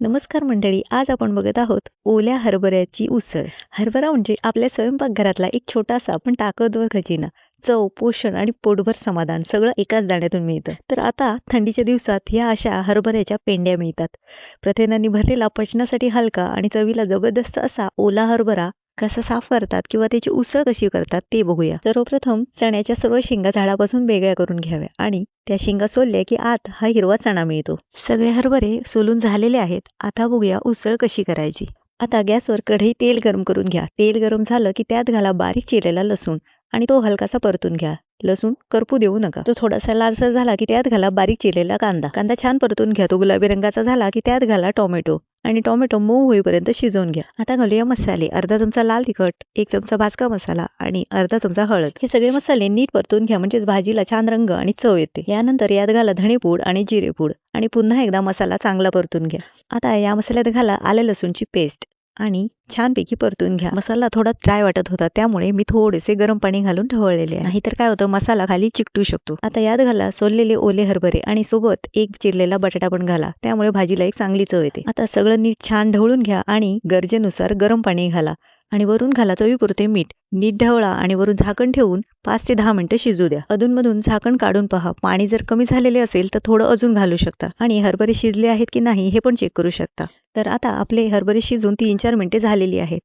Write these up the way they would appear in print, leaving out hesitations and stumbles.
नमस्कार मंडळी, आज आपण बघत आहोत ओल्या हरभऱ्याची उसळ. हरभरा म्हणजे आपल्या स्वयंपाकघरातला एक छोटासा पण ताकदवर खजिना. चव, पोषण आणि पोटभर समाधान सगळं एकाच दाण्यातून मिळतं. तर आता थंडीच्या दिवसात या अशा हरभऱ्याच्या पेंड्या मिळतात. प्रथिनांनी भरलेला, पचनासाठी हलका आणि चवीला जबरदस्त असा ओला हरभरा कसा साफ करतात किंवा त्याची उसळ कशी करतात ते बघूया. सर्वप्रथम चण्याच्या सर्व शेंगा झाडापासून वेगळ्या करून घ्याव्या आणि त्या शेंगा सोलल्या की आत हा हिरवा चणा मिळतो. सगळे हरभरे सोलून झालेले आहेत. आता बघूया उसळ कशी करायची. आता गॅसवर कढई तेल गरम करून घ्या. तेल गरम झालं की त्यात घाला बारीक चिरलेला लसूण आणि तो हलकासा परतून घ्या. लसूण करपू देऊ नका. तो थोडासा लालसर झाला की त्यात घाला बारीक चिरलेला कांदा. कांदा छान परतून घ्या. तो गुलाबी रंगाचा झाला की त्यात घाला टोमॅटो आणि टोमॅटो मऊ होईपर्यंत शिजवून घ्या. आता घालूया मसाले. अर्धा चमचा लाल तिखट, 1 चमचा भाजका मसाला आणि अर्धा चमचा हळद. हे सगळे मसाले नीट परतून घ्या, म्हणजेच भाजीला छान रंग आणि चव येते. यानंतर यात घाला धणेपूड आणि जिरेपूड आणि पुन्हा एकदा मसाला चांगला परतून घ्या. आता या मसाल्यात घाला आलं लसूणची पेस्ट आणि छानपैकी परतून घ्या. मसाला थोडा ड्राय वाटत होता, त्यामुळे मी थोडेसे गरम पाणी घालून ढवळलेले आहे. नाहीतर काय होतं, मसाला खाली चिकटू शकतो. आता यात घाला सोललेले ओले हरभरे आणि सोबत एक चिरलेला बटाटा पण घाला. त्यामुळे भाजीला एक चांगली चव येते. आता सगळं नीट छान ढवळून घ्या आणि गरजेनुसार गरम पाणी घाला आणि वरून घाला चवीपुरते मीठ. नीट ढवळा आणि वरून झाकण ठेवून 5 ते 10 मिनिटं शिजू द्या. अधूनमधून झाकण काढून पहा. पाणी जर कमी झालेले असेल तर थोडं अजून घालू शकता आणि हरभरे शिजले आहेत की नाही हे पण चेक करू शकता. तर आता आपले हरभरे शिजून 3-4 मिनिटे झालेली आहेत.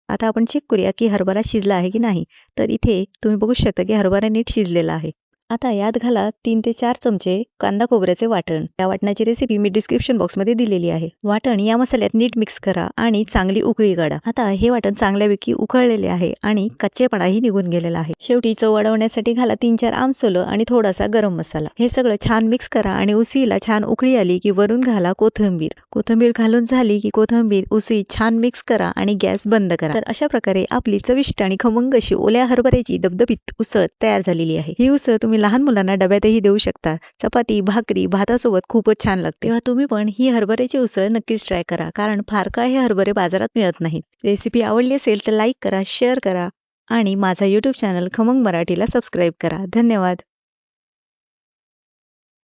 आता आपण चेक करूया की हरभरा शिजला आहे की नाही. तर इथे तुम्ही बघू शकता की हरभरा नीट शिजलेला आहे. आता यात घाला 3 ते 4 चमचे कांदा खोबऱ्याचे वाटण. या वाटणाची रेसिपी मी डिस्क्रिप्शन बॉक्समध्ये दिलेली आहे. वाटण या मसाल्यात नीट मिक्स करा आणि चांगली उकळी काढा. आता हे वाटण चांगल्यापैकी उकळलेले आहे आणि कच्चेपणाही निघून गेलेला आहे. शेवटी चव वाढवण्यासाठी घाला 3-4 आमसोलं आणि थोडासा गरम मसाला. हे सगळं छान मिक्स करा आणि उसळीला छान उकळी आली की वरून घाला कोथिंबीर. कोथिंबीर घालून झाली की कोथिंबीर उसळी छान मिक्स करा आणि गॅस बंद करा. तर अशा प्रकारे आपली चविष्ट आणि खमंग अशी ओल्या हरभऱ्याची दबदबीत उसळ तयार झालेली आहे. ही उसळ तुम्ही लहान मुलांना डब्यातही देऊ शकता. चपाती, भाकरी, भातासोबत खूपच छान लागते. तेव्हा तुम्ही पण ही हरभऱ्याची उसळ नक्कीच ट्राय करा, कारण फार काय हे हरभरे बाजारात मिळत नाहीत. रेसिपी आवडली असेल तर लाईक करा, शेअर करा आणि माझा YouTube चॅनल खमंग मराठीला सबस्क्राईब करा. धन्यवाद.